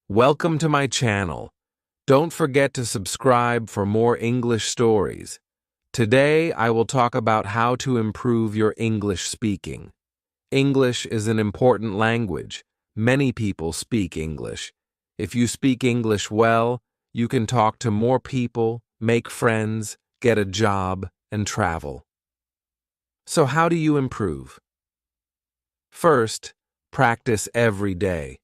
Welcome to my channel. Don't forget to subscribe for more English stories. Today, I will talk about how to improve your English speaking. English is an important language. Many people speak English. If you speak English well, you can talk to more people, make friends, get a job, and travel. So how do you improve? First, practice every day.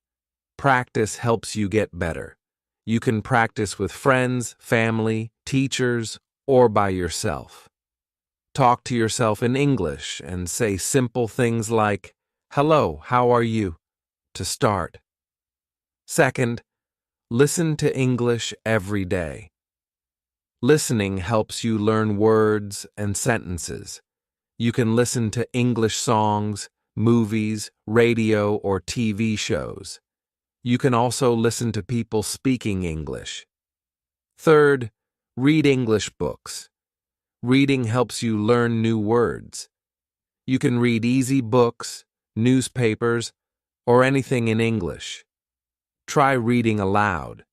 Practice helps you get better. You can practice with friends, family, teachers, or by yourself. Talk to yourself in English and say simple things like, "Hello, how are you?" to start. Second, listen to English every day. Listening helps you learn words and sentences. You can listen to English songs, movies, radio, or TV shows. You can also listen to people speaking English. Third, read English books. Reading helps you learn new words. You can read easy books, newspapers, or anything in English. Try reading aloud.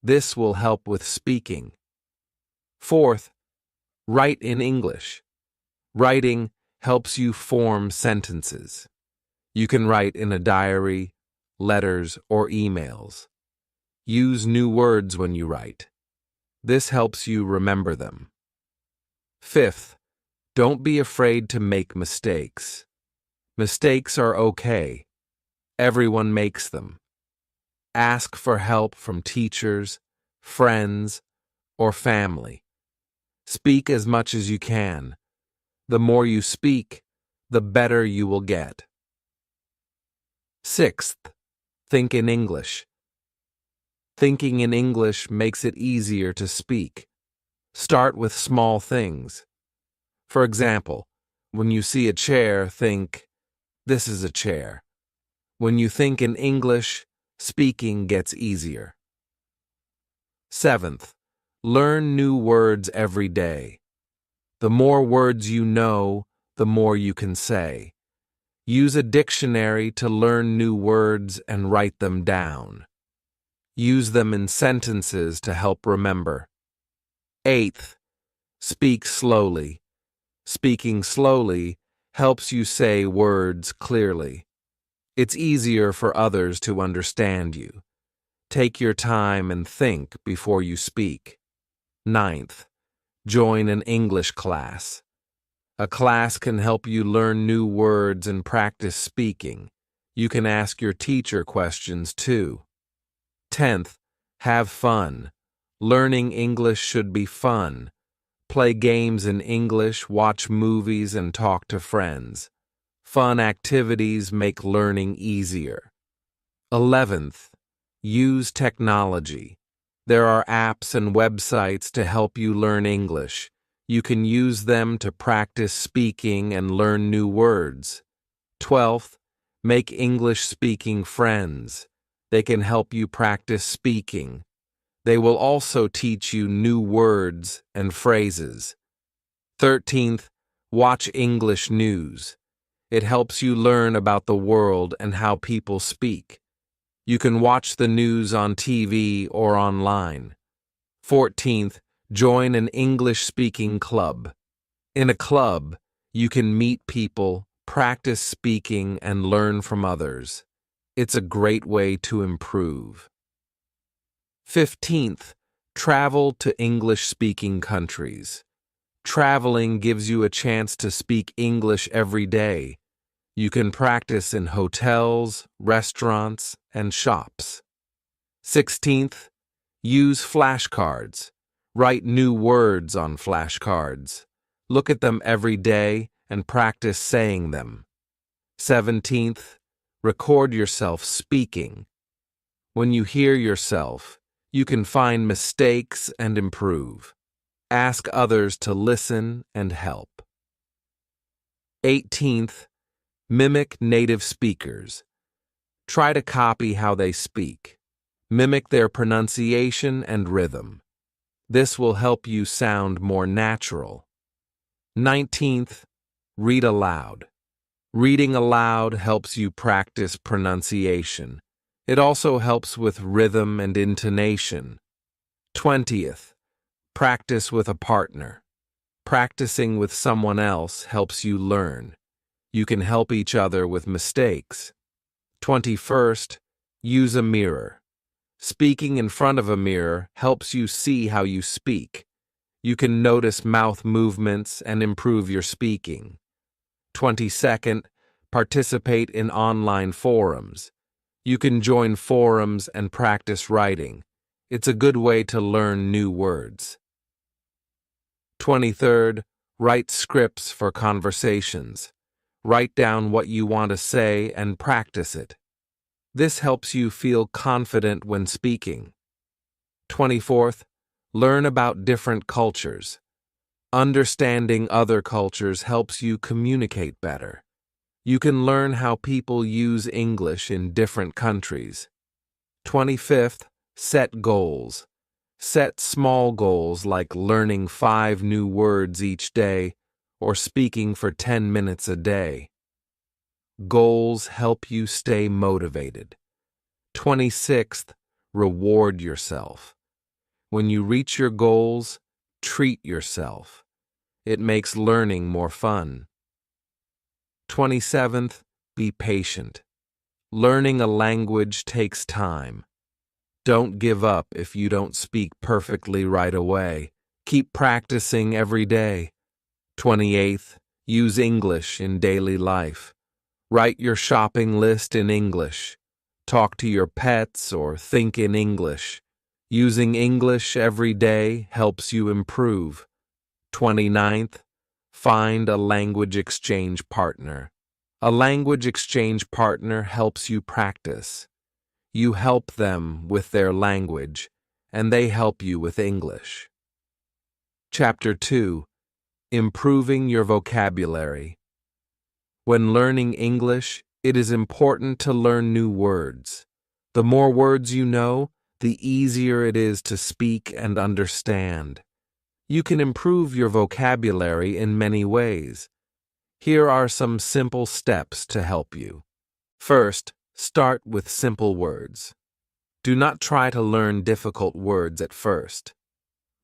This will help with speaking. Fourth, write in English. Writing helps you form sentences. You can write in a diary, letters, or emails. Use new words when you write. This helps you remember them. Fifth, don't be afraid to make mistakes. Mistakes are okay. Everyone makes them. Ask for help from teachers, friends, or family. Speak as much as you can. The more you speak, the better you will get. Sixth, think in English. Thinking in English makes it easier to speak. Start with small things. For example, when you see a chair, think, "This is a chair." When you think in English, speaking gets easier. Seventh, learn new words every day. The more words you know, the more you can say. Use a dictionary to learn new words and write them down. Use them in sentences to help remember. Eighth, speak slowly. Speaking slowly helps you say words clearly. It's easier for others to understand you. Take your time and think before you speak. Ninth, join an English class. A class can help you learn new words and practice speaking. You can ask your teacher questions too. 10th, have fun. Learning English should be fun. Play games in English, watch movies, and talk to friends. Fun activities make learning easier. 11th, use technology. There are apps and websites to help you learn English. You can use them to practice speaking and learn new words. 12th, make English speaking friends. They can help you practice speaking. They will also teach you new words and phrases. 13th, watch English news. It helps you learn about the world and how people speak. You can watch the news on TV or online. 14th, join an English-speaking club. In a club, you can meet people, practice speaking, and learn from others. It's a great way to improve. 15th, travel to English-speaking countries. Traveling gives you a chance to speak English every day. You can practice in hotels, restaurants, and shops. 16th, use flashcards. Write new words on flashcards. Look at them every day and practice saying them. 17th, record yourself speaking. When you hear yourself, you can find mistakes and improve. Ask others to listen and help. 18th, mimic native speakers. Try to copy how they speak. Mimic their pronunciation and rhythm. This will help you sound more natural. 19th, read aloud. Reading aloud helps you practice pronunciation. It also helps with rhythm and intonation. 20th, practice with a partner. Practicing with someone else helps you learn. You can help each other with mistakes. 21st, use a mirror. Speaking in front of a mirror helps you see how you speak. You can notice mouth movements and improve your speaking. 22nd, participate in online forums. You can join forums and practice writing. It's a good way to learn new words. 23rd, write scripts for conversations. Write down what you want to say and practice it. This helps you feel confident when speaking. 24th, learn about different cultures. Understanding other cultures helps you communicate better. You can learn how people use English in different countries. 25th, set goals. Set small goals like learning 5 new words each day or speaking for 10 minutes a day. Goals help you stay motivated. 26th, reward yourself. When you reach your goals, treat yourself. It makes learning more fun. 27th, be patient. Learning a language takes time. Don't give up if you don't speak perfectly right away. Keep practicing every day. 28th, use English in daily life. Write your shopping list in English. Talk to your pets or think in English. Using English every day helps you improve. 29th, find a language exchange partner. A language exchange partner helps you practice. You help them with their language, and they help you with English. Chapter 2. Improving your vocabulary. When learning English, it is important to learn new words. The more words you know, the easier it is to speak and understand. You can improve your vocabulary in many ways. Here are some simple steps to help you. First, start with simple words. Do not try to learn difficult words at first.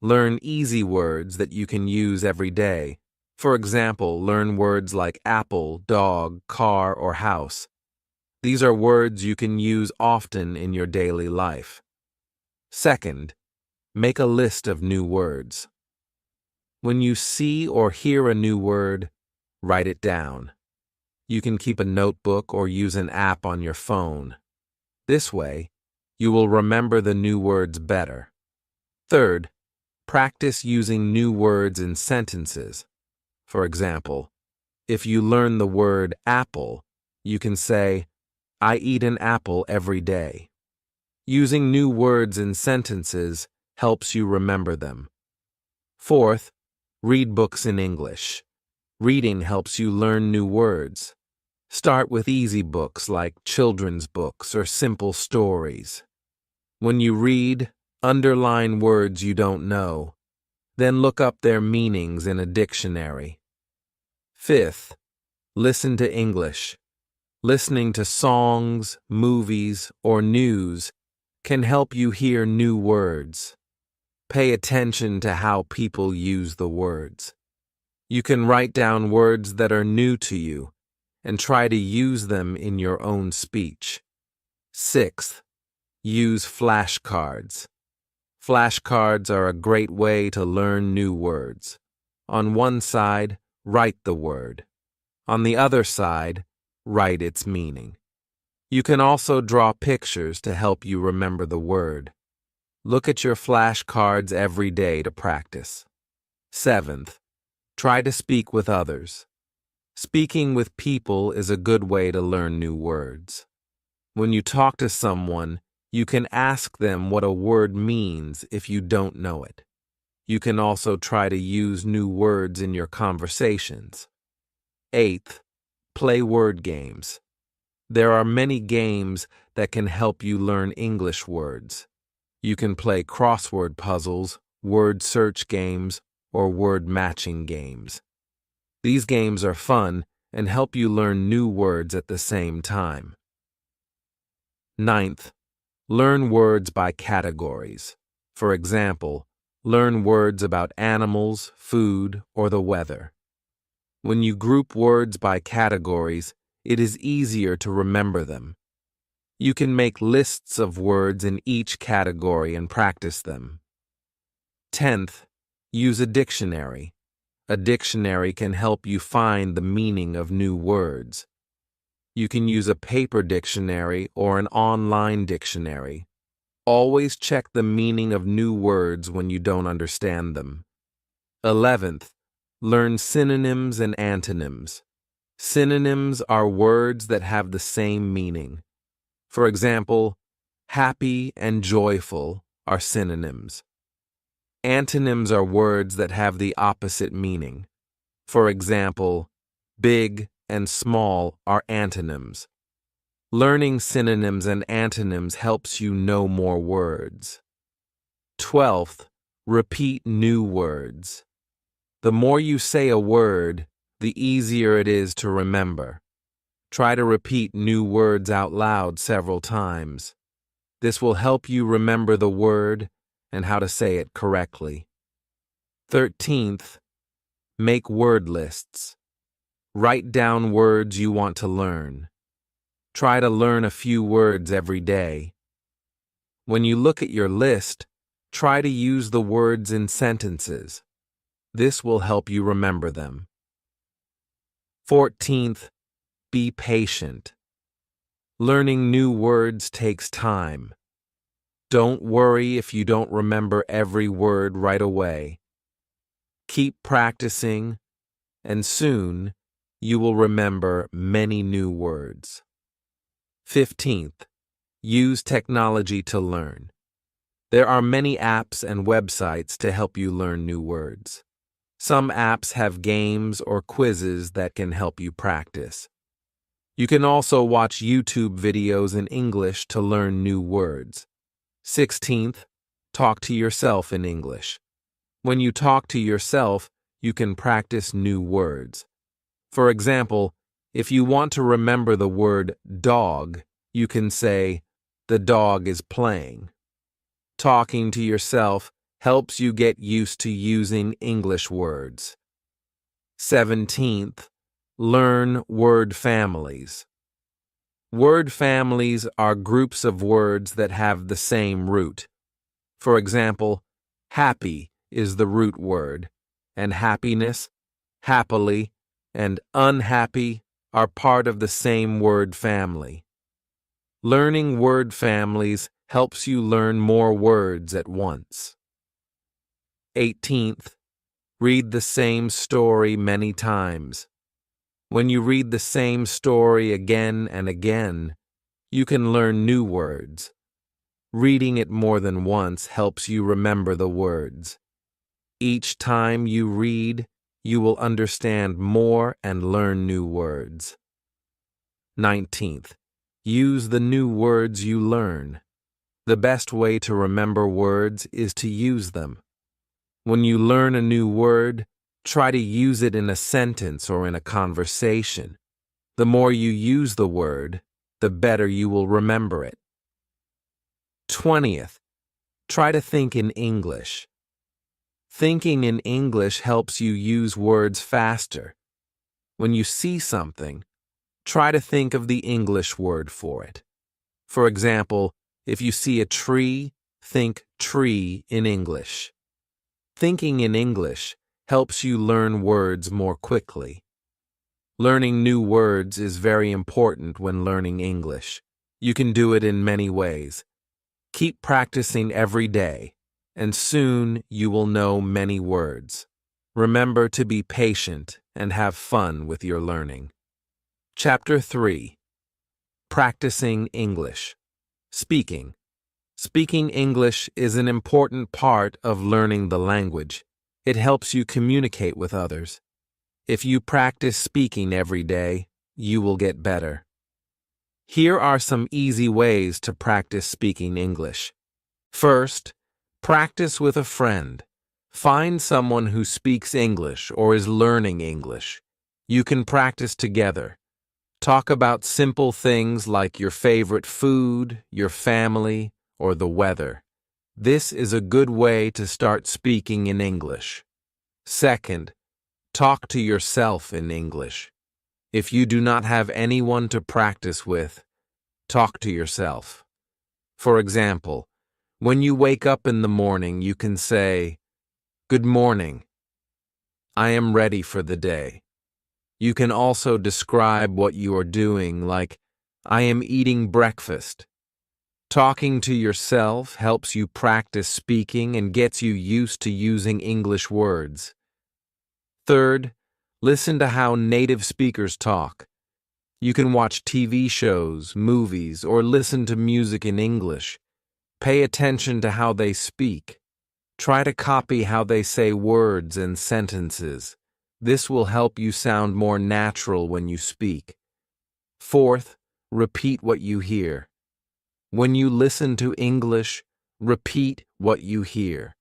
Learn easy words that you can use every day. For example, learn words like apple, dog, car, or house. These are words you can use often in your daily life. Second, make a list of new words. When you see or hear a new word, write it down. You can keep a notebook or use an app on your phone. This way, you will remember the new words better. Third, practice using new words in sentences. For example, if you learn the word apple, you can say, I eat an apple every day. Using new words in sentences helps you remember them. Fourth, read books in English. Reading helps you learn new words. Start with easy books like children's books or simple stories. When you read, underline words you don't know. Then look up their meanings in a dictionary. Fifth, listen to English. Listening to songs, movies, or news can help you hear new words. Pay attention to how people use the words. You can write down words that are new to you and try to use them in your own speech. Sixth, use flashcards. Flashcards are a great way to learn new words. On one side, write the word. On the other side, write its meaning. You can also draw pictures to help you remember the word. Look at your flashcards every day to practice. Seventh, try to speak with others. Speaking with people is a good way to learn new words. When you talk to someone, you can ask them what a word means if you don't know it. You can also try to use new words in your conversations. Eighth, play word games. There are many games that can help you learn English words. You can play crossword puzzles, word search games, or word matching games. These games are fun and help you learn new words at the same time. Ninth, Learn words by categories. For example, learn words about animals, food, or the weather. When you group words by categories, it is easier to remember them. You can make lists of words in each category and practice them. 10th, use a dictionary. A dictionary can help you find the meaning of new words. You can use a paper dictionary or an online dictionary. Always check the meaning of new words when you don't understand them. 11th, learn synonyms and antonyms. Synonyms are words that have the same meaning. For example, happy and joyful are synonyms. Antonyms are words that have the opposite meaning. For example, big and small are antonyms. Learning synonyms and antonyms helps you know more words. 12th, repeat new words. The more you say a word, the easier it is to remember. Try to repeat new words out loud several times. This will help you remember the word and how to say it correctly. 13th, make word lists. Write down words you want to learn. Try to learn a few words every day. When you look at your list, try to use the words in sentences. This will help you remember them. 14th, be patient. Learning new words takes time. Don't worry if you don't remember every word right away. Keep practicing, and soon you will remember many new words. 15th, use technology to learn. There are many apps and websites to help you learn new words. Some apps have games or quizzes that can help you practice. You can also watch YouTube videos in English to learn new words. 16th, talk to yourself in English. When you talk to yourself, you can practice new words. For example, if you want to remember the word dog, you can say, "The dog is playing." Talking to yourself helps you get used to using English words. 17th, learn word families. Word families are groups of words that have the same root. For example, happy is the root word, and happiness, happily, and unhappy are part of the same word family. Learning word families helps you learn more words at once. 18th, read the same story many times. When you read the same story again and again, you can learn new words. Reading it more than once helps you remember the words. Each time you read, you will understand more and learn new words. 19th, use the new words you learn. The best way to remember words is to use them. When you learn a new word, try to use it in a sentence or in a conversation. The more you use the word, the better you will remember it. 20th, try to think in English. Thinking in English helps you use words faster. When you see something, try to think of the English word for it. For example, if you see a tree, think tree in English. Thinking in English helps you learn words more quickly. Learning new words is very important when learning English. You can do it in many ways. Keep practicing every day, and soon you will know many words. Remember to be patient and have fun with your learning. Chapter 3. Practicing English. Speaking. Speaking English is an important part of learning the language. It helps you communicate with others. If you practice speaking every day, you will get better. Here are some easy ways to practice speaking English. First, practice with a friend. Find someone who speaks English or is learning English. You can practice together. Talk about simple things like your favorite food, your family, or the weather. This is a good way to start speaking in English. Second, talk to yourself in English. If you do not have anyone to practice with, talk to yourself. For example, when you wake up in the morning, you can say, "Good morning. I am ready for the day." You can also describe what you are doing, like, "I am eating breakfast." Talking to yourself helps you practice speaking and gets you used to using English words. Third, listen to how native speakers talk. You can watch TV shows, movies, or listen to music in English. Pay attention to how they speak. Try to copy how they say words and sentences. This will help you sound more natural when you speak. Fourth, repeat what you hear. When you listen to English, repeat what you hear.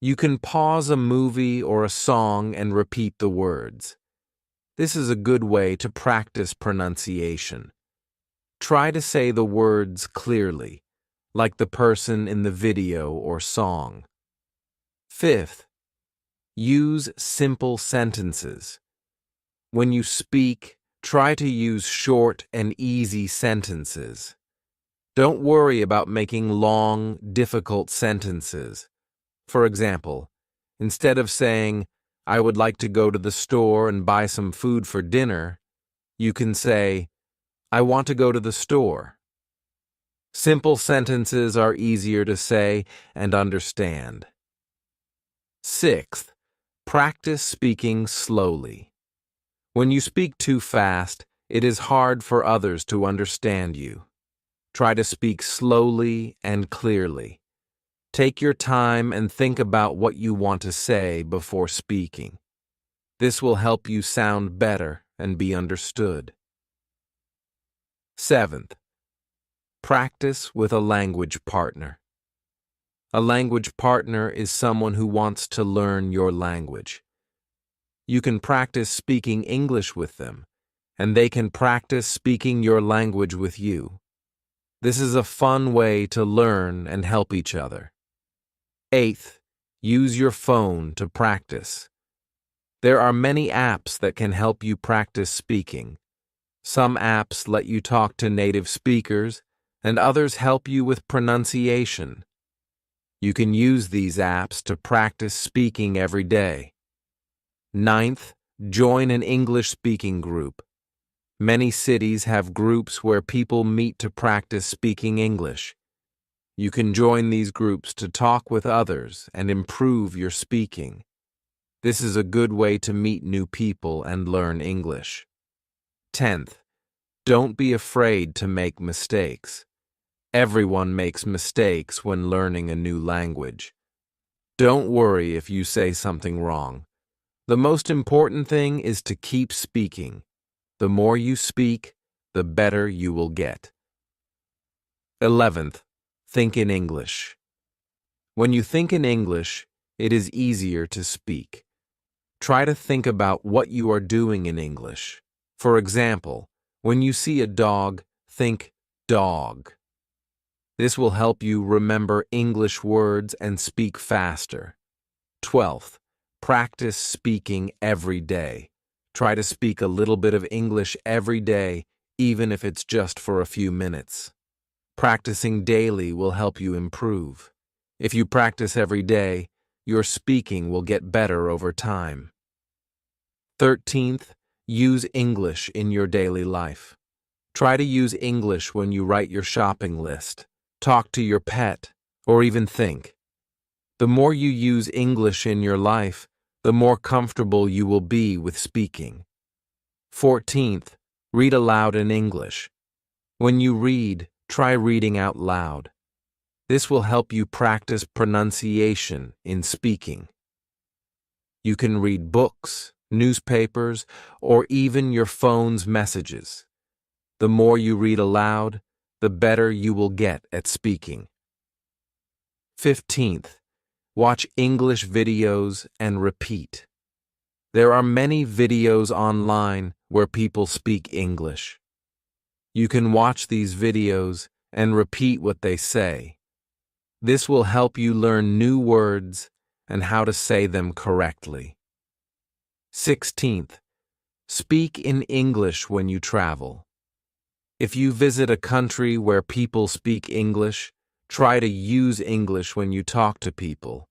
You can pause a movie or a song and repeat the words. This is a good way to practice pronunciation. Try to say the words clearly, like the person in the video or song. Fifth, use simple sentences. When you speak, try to use short and easy sentences. Don't worry about making long, difficult sentences. For example, instead of saying, "I would like to go to the store and buy some food for dinner," you can say, "I want to go to the store." Simple sentences are easier to say and understand. Sixth, practice speaking slowly. When you speak too fast, it is hard for others to understand you. Try to speak slowly and clearly. Take your time and think about what you want to say before speaking. This will help you sound better and be understood. Seventh, practice with a language partner. A language partner is someone who wants to learn your language. You can practice speaking English with them, and they can practice speaking your language with you. This is a fun way to learn and help each other. Eighth, use your phone to practice. There are many apps that can help you practice speaking. Some apps let you talk to native speakers, and others help you with pronunciation. You can use these apps to practice speaking every day. Ninth, join an English speaking group. Many cities have groups where people meet to practice speaking English. You can join these groups to talk with others and improve your speaking. This is a good way to meet new people and learn English. 10th, don't be afraid to make mistakes. Everyone makes mistakes when learning a new language. Don't worry if you say something wrong. The most important thing is to keep speaking. The more you speak, the better you will get. 11th, think in English. When you think in English, it is easier to speak. Try to think about what you are doing in English. For example, when you see a dog, think dog. This will help you remember English words and speak faster. 12th, practice speaking every day. Try to speak a little bit of English every day, even if it's just for a few minutes. Practicing daily will help you improve. If you practice every day, your speaking will get better over time. 13th, use English in your daily life. Try to use English when you write your shopping list, talk to your pet, or even think. The more you use English in your life, the more comfortable you will be with speaking. 14th, read aloud in English. When you read, try reading out loud. This will help you practice pronunciation in speaking. You can read books, newspapers, or even your phone's messages. The more you read aloud, the better you will get at speaking. 15th, watch English videos and repeat. There are many videos online where people speak English. You can watch these videos and repeat what they say. This will help you learn new words and how to say them correctly. 16th, speak in English when you travel. If you visit a country where people speak English, try to use English when you talk to people.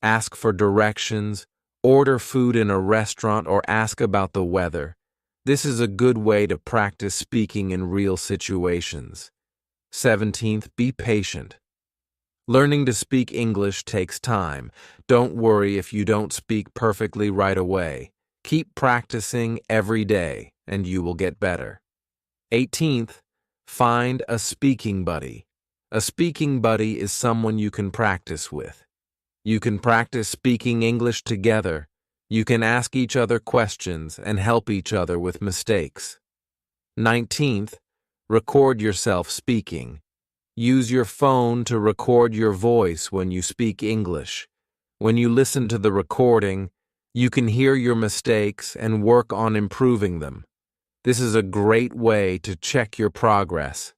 Ask for directions, order food in a restaurant, or ask about the weather. This is a good way to practice speaking in real situations. 17th, be patient. Learning to speak English takes time. Don't worry if you don't speak perfectly right away. Keep practicing every day, and you will get better. 18th, find a speaking buddy. A speaking buddy is someone you can practice with. You can practice speaking English together. You can ask each other questions and help each other with mistakes. 19th, record yourself speaking. Use your phone to record your voice when you speak English. When you listen to the recording, you can hear your mistakes and work on improving them. This is a great way to check your progress.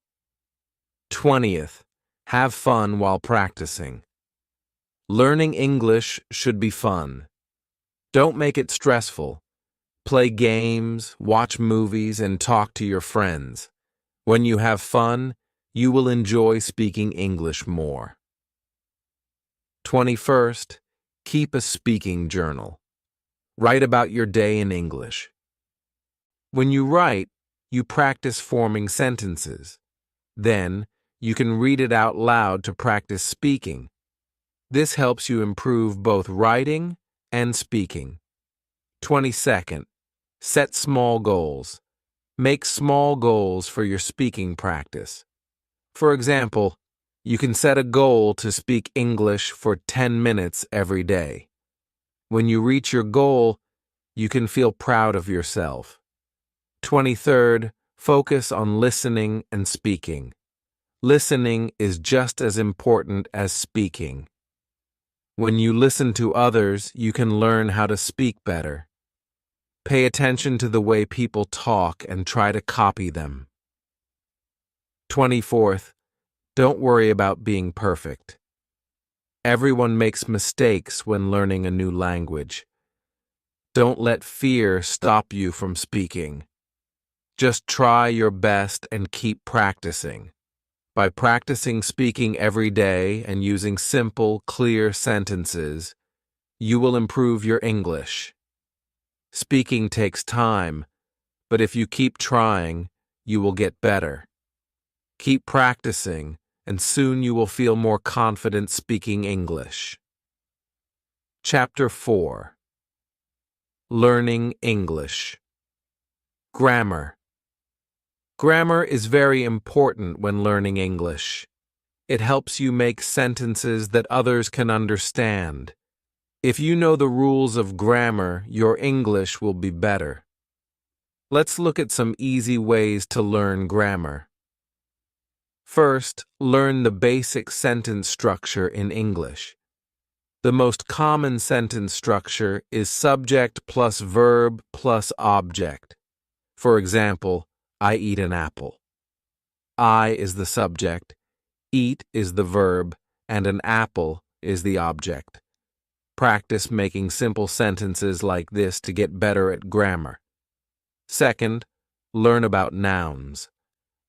20th, have fun while practicing. Learning English should be fun. Don't make it stressful. Play games, watch movies, and talk to your friends. When you have fun, you will enjoy speaking English more. 21st, keep a speaking journal. Write about your day in English. When you write, you practice forming sentences. Then, you can read it out loud to practice speaking. This helps you improve both writing and speaking. 22nd, set small goals. Make small goals for your speaking practice. For example, you can set a goal to speak English for 10 minutes every day. When you reach your goal, you can feel proud of yourself. 23rd, focus on listening and speaking. Listening is just as important as speaking. When you listen to others, you can learn how to speak better. Pay attention to the way people talk and try to copy them. 24th, don't worry about being perfect. Everyone makes mistakes when learning a new language. Don't let fear stop you from speaking. Just try your best and keep practicing. By practicing speaking every day and using simple, clear sentences, you will improve your English. Speaking takes time, but if you keep trying, you will get better. Keep practicing, and soon you will feel more confident speaking English. Chapter 4. Learning English. Grammar. Grammar is very important when learning English. It helps you make sentences that others can understand. If you know the rules of grammar, your English will be better. Let's look at some easy ways to learn grammar. First, learn the basic sentence structure in English. The most common sentence structure is subject plus verb plus object. For example, I eat an apple. I is the subject, eat is the verb, and an apple is the object. Practice making simple sentences like this to get better at grammar. Second, learn about nouns.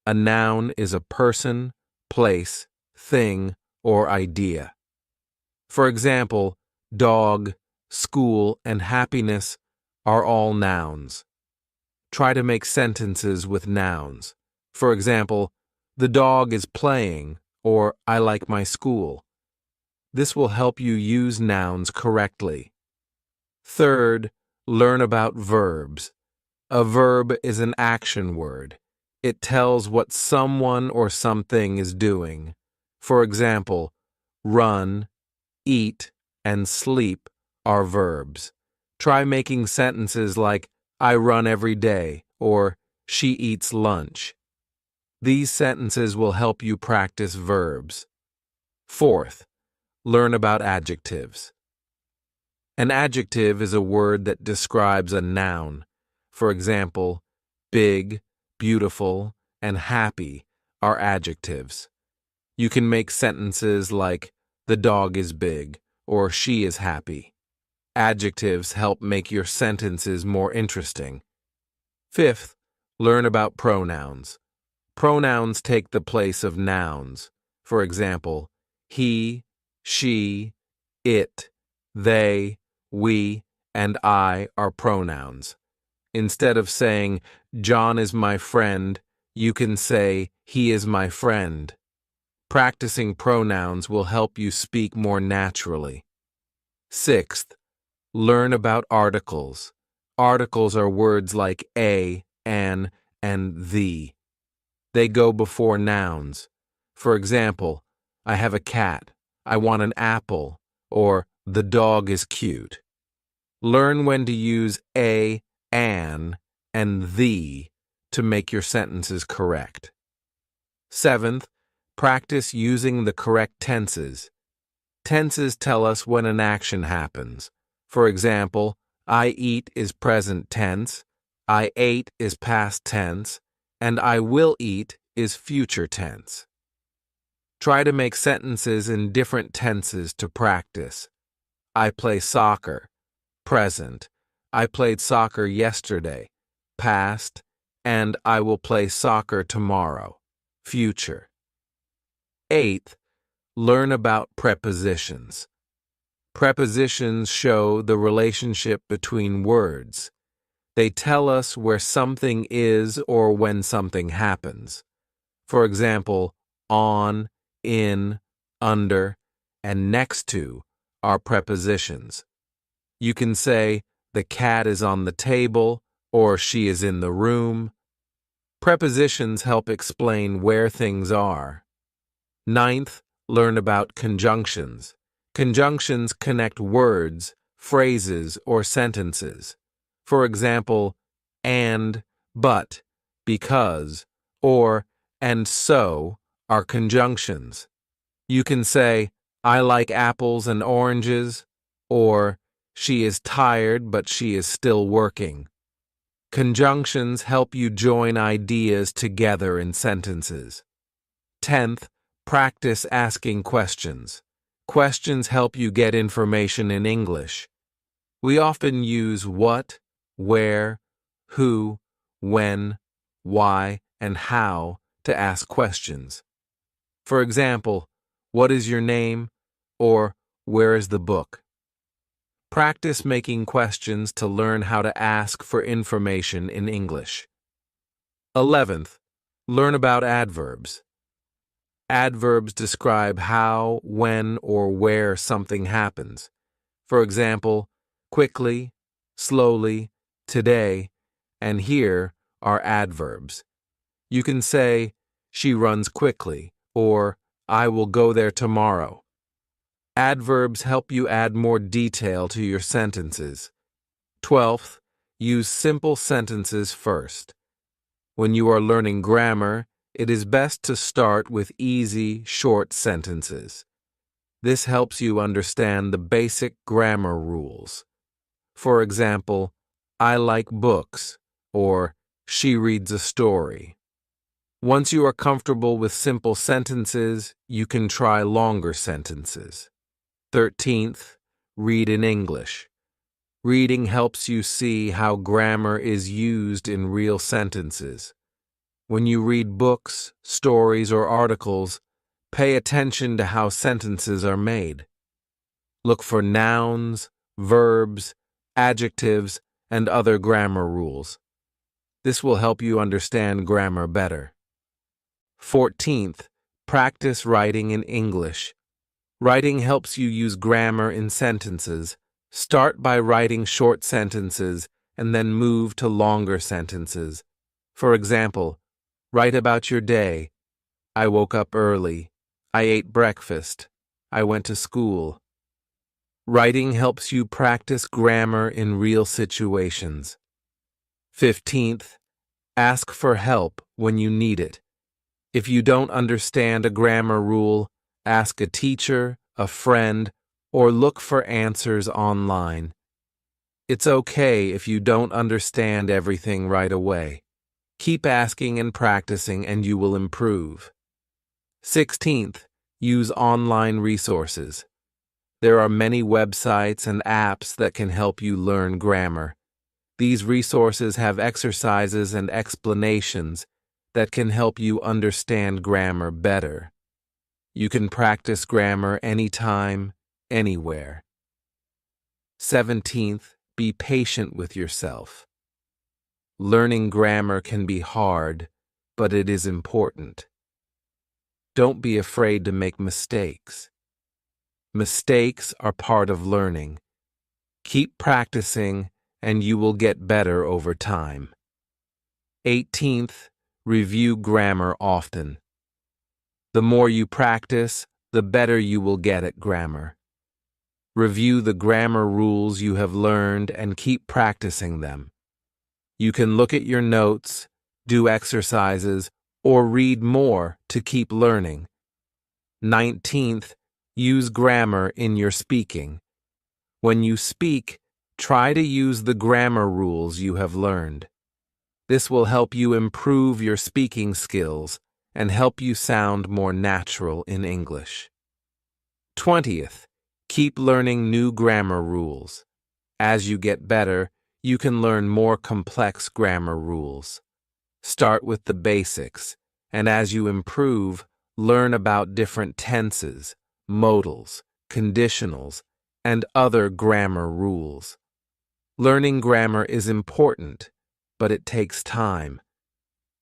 A noun is a person, place, thing, or idea. For example, dog, school, and happiness are all nouns. Try to make sentences with nouns. For example, the dog is playing, or I like my school. This will help you use nouns correctly. Third, learn about verbs. A verb is an action word. It tells what someone or something is doing. For example, run, eat, and sleep are verbs. Try making sentences like, I run every day, or she eats lunch. These sentences will help you practice verbs. Fourth, learn about adjectives. An adjective is a word that describes a noun. For example, big, beautiful, and happy are adjectives. You can make sentences like, the dog is big, or she is happy. Adjectives help make your sentences more interesting. Fifth, learn about pronouns. Pronouns take the place of nouns. For example, he, she, it, they, we, and I are pronouns. Instead of saying, John is my friend, you can say, he is my friend. Practicing pronouns will help you speak more naturally. Sixth, learn about articles. Articles are words like a, an, and the. They go before nouns. For example, I have a cat, I want an apple, or the dog is cute. Learn when to use a, an, and the to make your sentences correct. Seventh, practice using the correct tenses. Tenses tell us when an action happens. For example, I eat is present tense, I ate is past tense, and I will eat is future tense. Try to make sentences in different tenses to practice. I play soccer, present. I played soccer yesterday, past, and I will play soccer tomorrow, future. Eighth, learn about prepositions. Prepositions show the relationship between words. They tell us where something is or when something happens. For example, on, in, under, and next to are prepositions. You can say, the cat is on the table, or she is in the room. Prepositions help explain where things are. Ninth, learn about conjunctions. Conjunctions connect words, phrases, or sentences. For example, and, but, because, or, and so are conjunctions. You can say, I like apples and oranges, or she is tired but she is still working. Conjunctions help you join ideas together in sentences. 10th, practice asking questions. Questions help you get information in English. We often use what, where, who, when, why, and how to ask questions. For example, what is your name? Or where is the book? Practice making questions to learn how to ask for information in English. 11th, learn about adverbs. Adverbs describe how, when, or where something happens. For example, quickly, slowly, today, and here are adverbs. You can say, she runs quickly, or I will go there tomorrow. Adverbs help you add more detail to your sentences. 12th, use simple sentences first. When you are learning grammar, it is best to start with easy, short sentences. This helps you understand the basic grammar rules. For example, I like books, or she reads a story. Once you are comfortable with simple sentences, you can try longer sentences. 13th, read in English. Reading helps you see how grammar is used in real sentences. When you read books, stories, or articles, pay attention to how sentences are made. Look for nouns, verbs, adjectives, and other grammar rules. This will help you understand grammar better. 14th, practice writing in English. Writing helps you use grammar in sentences. Start by writing short sentences and then move to longer sentences. For example, write about your day. I woke up early. I ate breakfast. I went to school. Writing helps you practice grammar in real situations. 15th, ask for help when you need it. If you don't understand a grammar rule, ask a teacher, a friend, or look for answers online. It's okay if you don't understand everything right away. Keep asking and practicing and you will improve. 16th, use online resources. There are many websites and apps that can help you learn grammar. These resources have exercises and explanations that can help you understand grammar better. You can practice grammar anytime, anywhere. 17th, be patient with yourself. Learning grammar can be hard, but it is important. Don't be afraid to make mistakes. Mistakes are part of learning. Keep practicing, and you will get better over time. 18th, review grammar often. The more you practice, the better you will get at grammar. Review the grammar rules you have learned and keep practicing them. You can look at your notes, do exercises, or read more to keep learning. 19th, use grammar in your speaking. When you speak, try to use the grammar rules you have learned. This will help you improve your speaking skills and help you sound more natural in English. 20th, keep learning new grammar rules. As you get better, you can learn more complex grammar rules. Start with the basics, and as you improve, learn about different tenses, modals, conditionals, and other grammar rules. Learning grammar is important, but it takes time.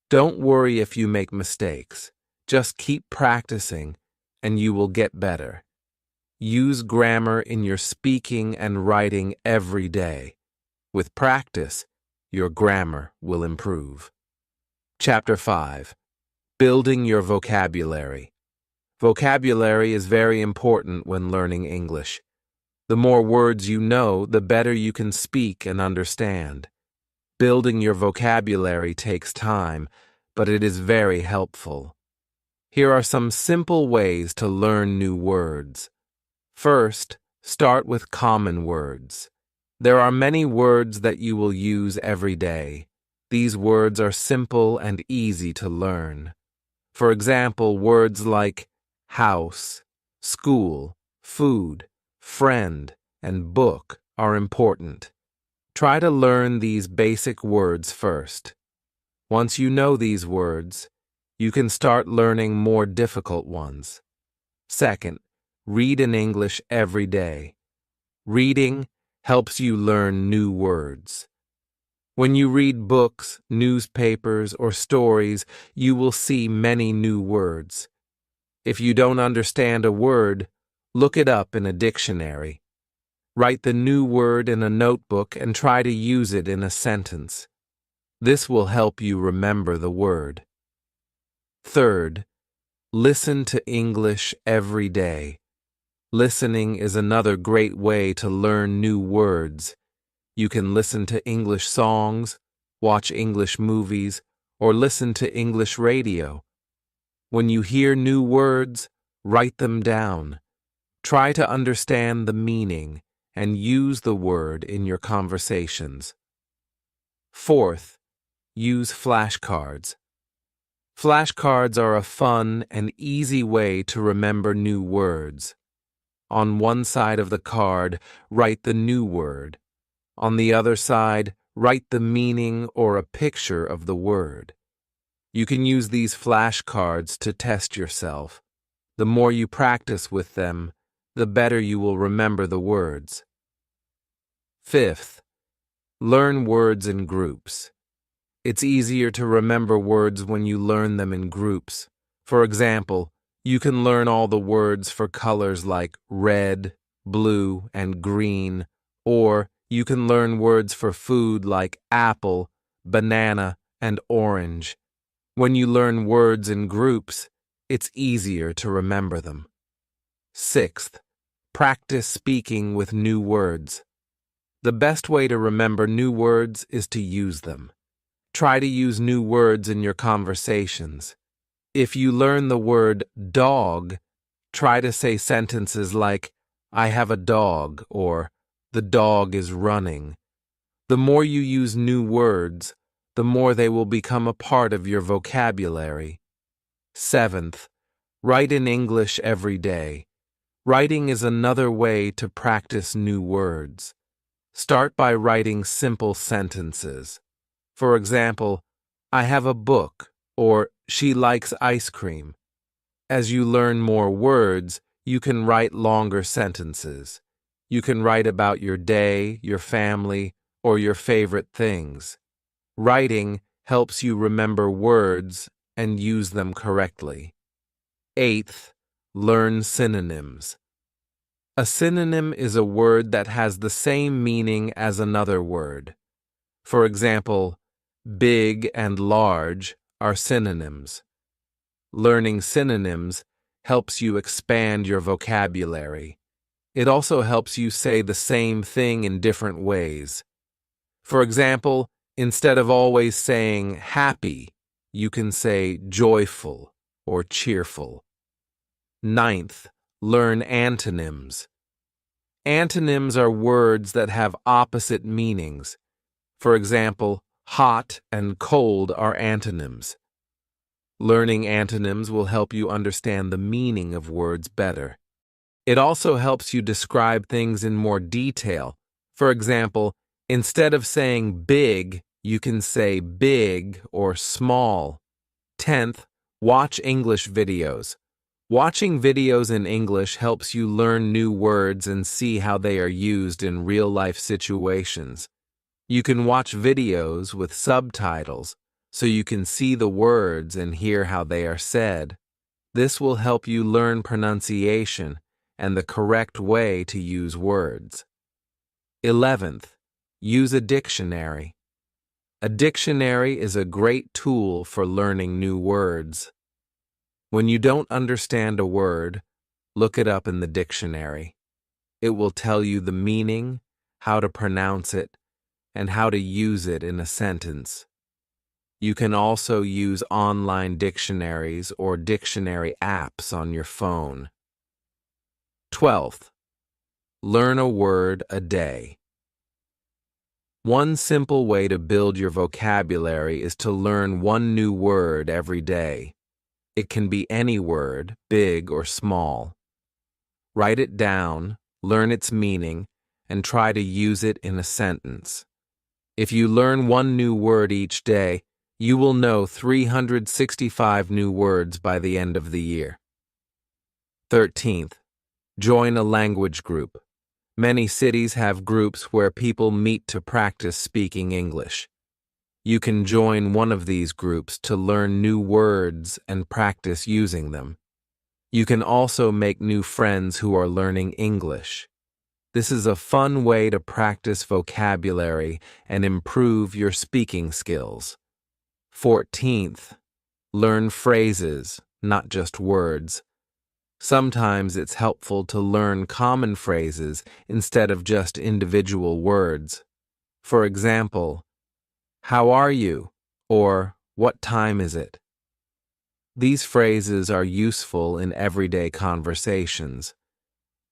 Don't worry if you make mistakes. Just keep practicing, and you will get better. Use grammar in your speaking and writing every day. With practice, your grammar will improve. Chapter 5. Building your vocabulary. Vocabulary is very important when learning English. The more words you know, the better you can speak and understand. Building your vocabulary takes time, but it is very helpful. Here are some simple ways to learn new words. First, start with common words. There are many words that you will use every day. These words are simple and easy to learn. For example, words like house, school, food, friend, and book are important. Try to learn these basic words first. Once you know these words, you can start learning more difficult ones. Second, read in English every day. Reading helps you learn new words. When you read books, newspapers, or stories, you will see many new words. If you don't understand a word, look it up in a dictionary. Write the new word in a notebook and try to use it in a sentence. This will help you remember the word. Third, listen to English every day. Listening is another great way to learn new words. You can listen to English songs, watch English movies, or listen to English radio. When you hear new words, write them down. Try to understand the meaning and use the word in your conversations. Fourth, use flashcards. Flashcards are a fun and easy way to remember new words. On one side of the card, write the new word. On the other side, write the meaning or a picture of the word. You can use these flashcards to test yourself. The more you practice with them, the better you will remember the words. Fifth, learn words in groups. It's easier to remember words when you learn them in groups. For example, you can learn all the words for colors like red, blue, and green, or you can learn words for food like apple, banana, and orange. When you learn words in groups, it's easier to remember them. Sixth, practice speaking with new words. The best way to remember new words is to use them. Try to use new words in your conversations. If you learn the word dog, try to say sentences like, I have a dog, or the dog is running. The more you use new words, the more they will become a part of your vocabulary. Seventh, Write in English every day. Writing is another way to practice new words. Start by writing simple sentences. For example, I have a book, or she likes ice cream. As you learn more words, you can write longer sentences. You can write about your day, your family, or your favorite things. Writing helps you remember words and use them correctly. Eighth, learn synonyms. A synonym is a word that has the same meaning as another word. For example, big and large are synonyms. Learning synonyms helps you expand your vocabulary. It also helps you say the same thing in different ways. For example, instead of always saying happy, you can say joyful or cheerful. Ninth, learn antonyms. Antonyms are words that have opposite meanings. For example, hot and cold are antonyms. Learning antonyms will help you understand the meaning of words better. It also helps you describe things in more detail. For example, instead of saying big, you can say big or small. 10th, watch English videos. Watching videos in English helps you learn new words and see how they are used in real-life situations. You can watch videos with subtitles, so you can see the words and hear how they are said. This will help you learn pronunciation and the correct way to use words. 11th, use a dictionary. A dictionary is a great tool for learning new words. When you don't understand a word, look it up in the dictionary. It will tell you the meaning, how to pronounce it, and how to use it in a sentence. You can also use online dictionaries or dictionary apps on your phone. 12th, learn a word a day. One simple way to build your vocabulary is to learn one new word every day. It can be any word, big or small. Write it down, learn its meaning, and try to use it in a sentence. If you learn one new word each day, you will know 365 new words by the end of the year. 13th, join a language group. Many cities have groups where people meet to practice speaking English. You can join one of these groups to learn new words and practice using them. You can also make new friends who are learning English. This is a fun way to practice vocabulary and improve your speaking skills. 14th, learn phrases, not just words. Sometimes it's helpful to learn common phrases instead of just individual words. For example, how are you? Or what time is it? These phrases are useful in everyday conversations.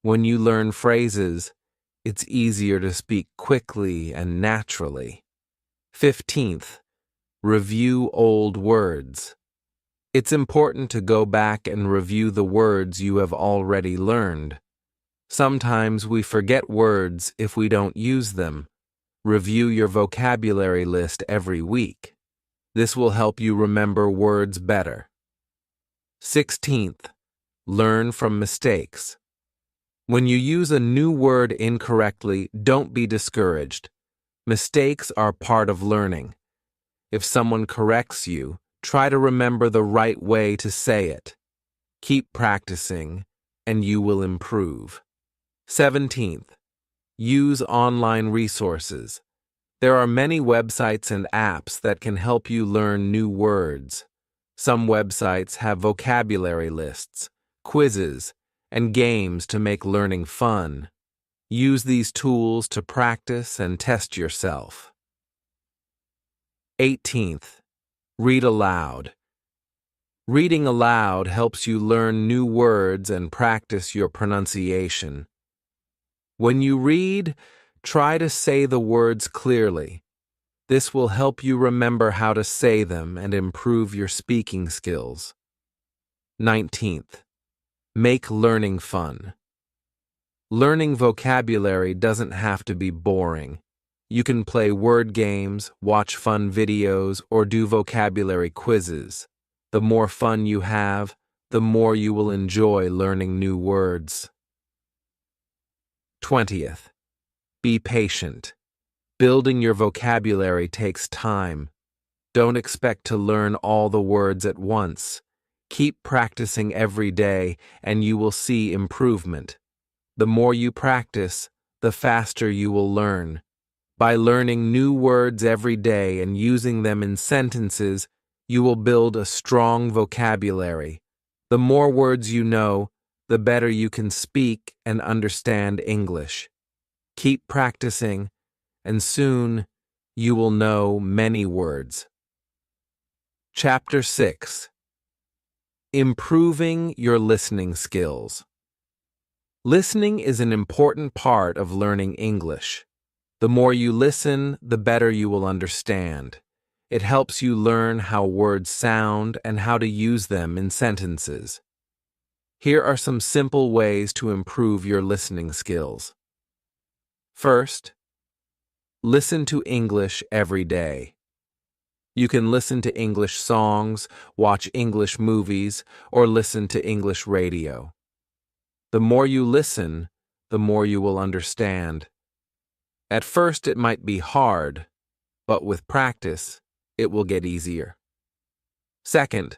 When you learn phrases, it's easier to speak quickly and naturally. 15th, review old words. It's important to go back and review the words you have already learned. Sometimes we forget words if we don't use them. Review your vocabulary list every week. This will help you remember words better. 16th, learn from mistakes. When you use a new word incorrectly, don't be discouraged. Mistakes are part of learning. If someone corrects you, try to remember the right way to say it. Keep practicing, and you will improve. 17th, use online resources. There are many websites and apps that can help you learn new words. Some websites have vocabulary lists, quizzes, and games to make learning fun. Use these tools to practice and test yourself. 18th, read aloud. Reading aloud helps you learn new words and practice your pronunciation. When you read, try to say the words clearly. This will help you remember how to say them and improve your speaking skills. 19th. Make learning fun. Learning vocabulary doesn't have to be boring. You can play word games, watch fun videos, or do vocabulary quizzes. The more fun you have, the more you will enjoy learning new words. 20th. Be patient. Building your vocabulary takes time. Don't expect to learn all the words at once. Keep practicing every day, and you will see improvement. The more you practice, the faster you will learn. By learning new words every day and using them in sentences, you will build a strong vocabulary. The more words you know, the better you can speak and understand English. Keep practicing, and soon you will know many words. Chapter 6. Improving your listening skills. Listening is an important part of learning English. The more you listen, the better you will understand. It helps you learn how words sound and how to use them in sentences. Here are some simple ways to improve your listening skills. First, listen to English every day. You can listen to English songs, watch English movies, or listen to English radio. The more you listen, the more you will understand. At first it might be hard, but with practice, it will get easier. Second,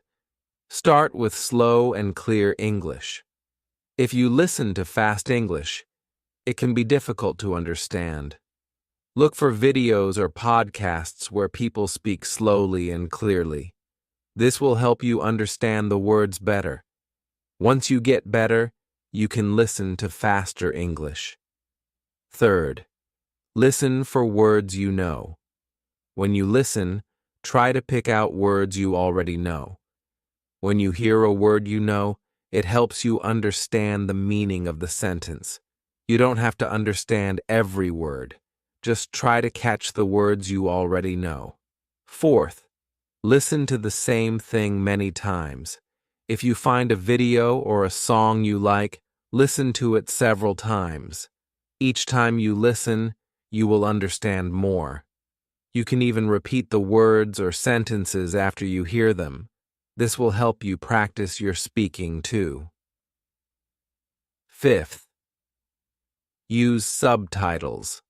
start with slow and clear English. If you listen to fast English, it can be difficult to understand. Look for videos or podcasts where people speak slowly and clearly. This will help you understand the words better. Once you get better, you can listen to faster English. Third, listen for words you know. When you listen, try to pick out words you already know. When you hear a word you know, it helps you understand the meaning of the sentence. You don't have to understand every word. Just try to catch the words you already know. Fourth, listen to the same thing many times. If you find a video or a song you like, listen to it several times. Each time you listen, you will understand more. You can even repeat the words or sentences after you hear them. This will help you practice your speaking too. Fifth, use subtitles.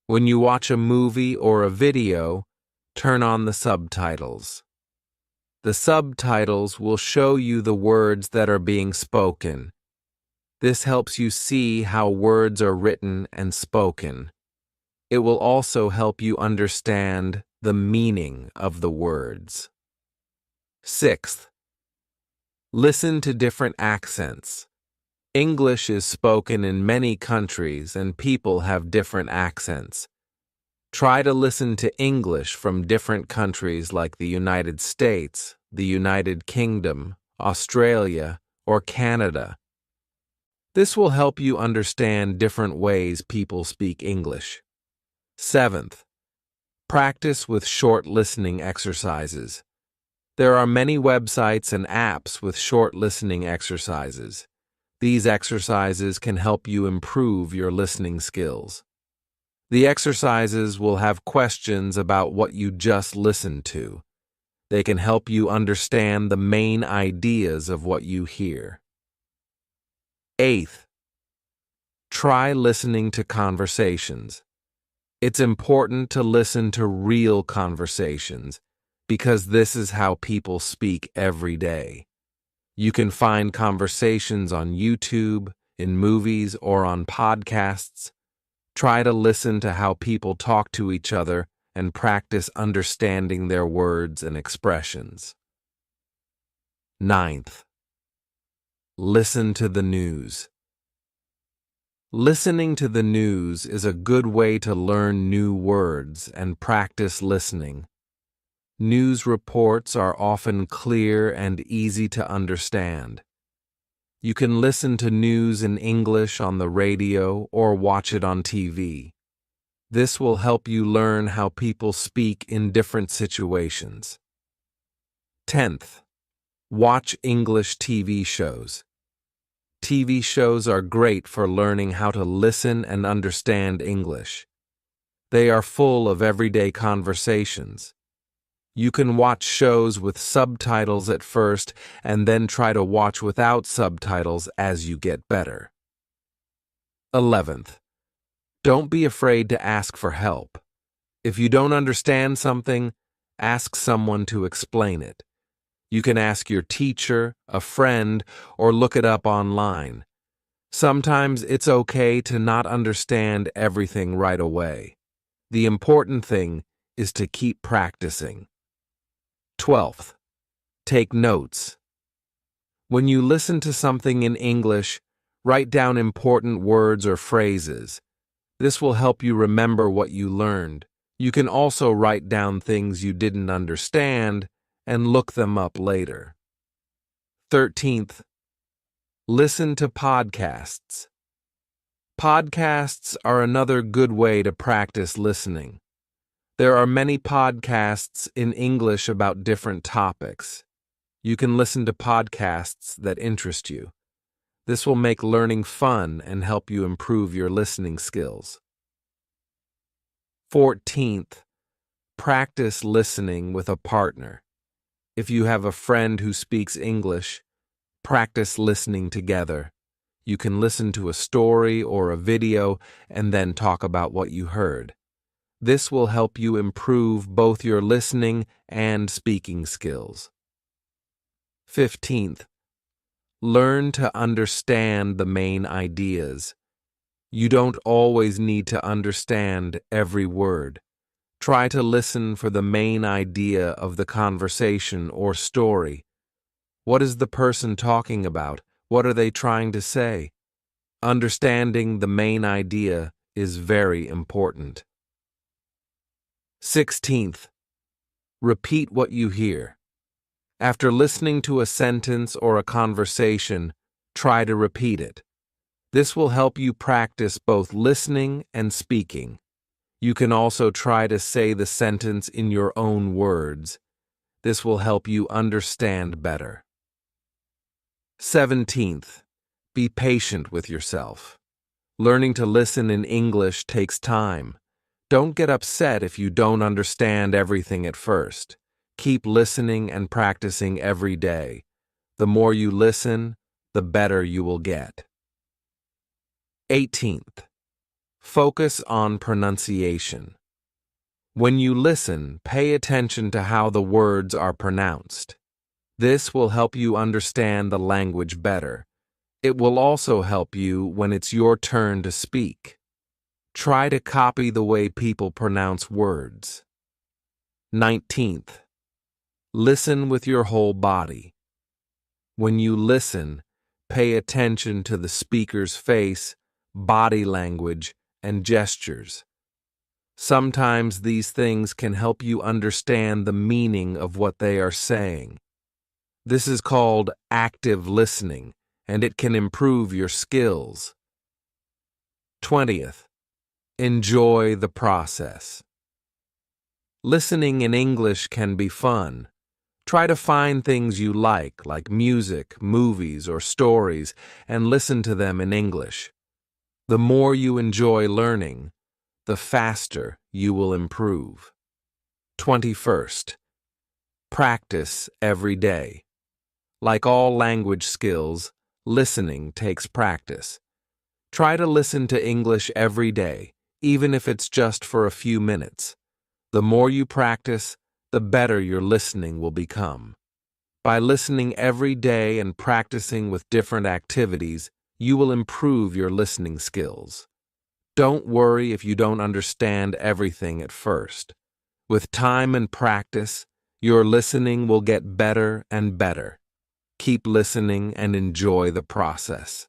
When you watch a movie or a video, turn on the subtitles. The subtitles will show you the words that are being spoken. This helps you see how words are written and spoken. It will also help you understand the meaning of the words. Sixth, listen to different accents. English is spoken in many countries and people have different accents. Try to listen to English from different countries like the United States, the United Kingdom, Australia, or Canada. This will help you understand different ways people speak English. Seventh, practice with short listening exercises. There are many websites and apps with short listening exercises. These exercises can help you improve your listening skills. The exercises will have questions about what you just listened to. They can help you understand the main ideas of what you hear. Eighth, try listening to conversations. It's important to listen to real conversations because this is how people speak every day. You can find conversations on YouTube, in movies, or on podcasts. Try to listen to how people talk to each other and practice understanding their words and expressions. Ninth, listen to the news. Listening to the news is a good way to learn new words and practice listening. News reports are often clear and easy to understand. You can listen to news in English on the radio or watch it on TV. This will help you learn how people speak in different situations. 10th, Watch English TV shows. TV shows are great for learning how to listen and understand English. They are full of everyday conversations. You can watch shows with subtitles at first and then try to watch without subtitles as you get better. 11th, don't be afraid to ask for help. If you don't understand something, ask someone to explain it. You can ask your teacher, a friend, or look it up online. Sometimes it's okay to not understand everything right away. The important thing is to keep practicing. 12th, take notes. When you listen to something in English, write down important words or phrases. This will help you remember what you learned. You can also write down things you didn't understand and look them up later. 13th, listen to podcasts. Podcasts are another good way to practice listening. There are many podcasts in English about different topics. You can listen to podcasts that interest you. This will make learning fun and help you improve your listening skills. 14th, practice listening with a partner. If you have a friend who speaks English, practice listening together. You can listen to a story or a video and then talk about what you heard. This will help you improve both your listening and speaking skills. 15th, learn to understand the main ideas. You don't always need to understand every word. Try to listen for the main idea of the conversation or story. What is the person talking about? What are they trying to say? Understanding the main idea is very important. 16th, repeat what you hear. After listening to a sentence or a conversation, try to repeat it. This will help you practice both listening and speaking. You can also try to say the sentence in your own words. This will help you understand better. 17th, be patient with yourself. Learning to listen in English takes time. Don't get upset if you don't understand everything at first. Keep listening and practicing every day. The more you listen, the better you will get. 18th, focus on pronunciation. When you listen, pay attention to how the words are pronounced. This will help you understand the language better. It will also help you when it's your turn to speak. Try to copy the way people pronounce words. 19th, listen with your whole body. When you listen, pay attention to the speaker's face, body language, and gestures. Sometimes these things can help you understand the meaning of what they are saying. This is called active listening, and it can improve your skills. 20th, enjoy the process. Listening in English can be fun. Try to find things you like music, movies, or stories, and listen to them in English. The more you enjoy learning, the faster you will improve. 21st, practice every day. Like all language skills, listening takes practice. Try to listen to English every day, even if it's just for a few minutes. The more you practice, the better your listening will become. By listening every day and practicing with different activities, you will improve your listening skills. Don't worry if you don't understand everything at first. With time and practice, your listening will get better and better. Keep listening and enjoy the process.